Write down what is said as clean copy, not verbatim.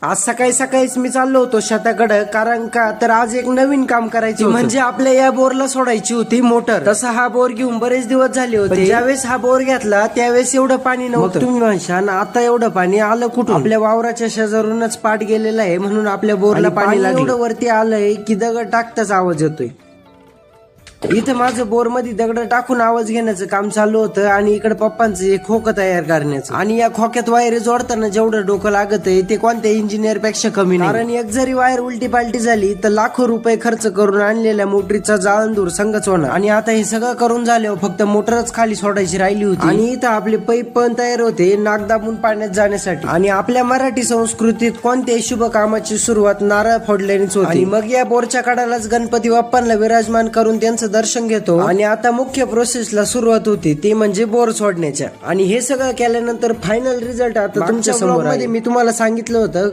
आज सकाळी सकाळीच मी चाललो होतो शेताकडे, कारण का तर आज एक नवीन काम करायची म्हणजे आपल्या या बोरला सोडायची होती मोटर. तसा हा बोर घेऊन बरेच दिवस झाले होते. ज्यावेळेस हा बोर घेतला त्यावेळेस एवढं पाणी नव्हतं. तुम्ही म्हणशाल आता एवढं पाणी आलं कुठून? आपल्या वावराच्या शेजारूनच पाट गेलेला आहे म्हणून आपल्या बोरला पाणी एवढं वरती आलंय की दगड टाकताच आवाज येतोय. इथं माझं बोर मध्ये दगड टाकून आवाज घेण्याचं काम चालू होतं आणि इकडे पप्पांचं एक खोकं तयार करण्याचं. आणि या खोक्यात वायर जोडताना जेवढं डोकं लागत आहे ते कोणत्या इंजिनियर पेक्षा कमी नाही. कारण एक जरी वायर उलटी पालटी झाली तर लाखो रुपये खर्च करून आणलेल्या मोटरीचा जाळंदूर संगच होणार. आणि आता हे सगळं करून झाल्यावर फक्त मोटरच खाली सोडायची राहिली होती. आणि इथं आपले पैप पण तयार होते नाक दाबून पाण्यात जाण्यासाठी. आणि आपल्या मराठी संस्कृतीत कोणत्याही शुभ कामाची सुरुवात नारळ फोडल्यानेच होती. आणि मग या बोरच्या कडालाच गणपती बाप्पांना विराजमान करून त्यांचं दर्शन घेतो. आणि आता मुख्य प्रोसेसला सुरुवात होती ते म्हणजे बोर सोडण्याच्या. आणि हे सगळं केल्यानंतर फायनल रिझल्ट आता तुमच्या समोर आहे. मी तुम्हाला सांगितलं होतं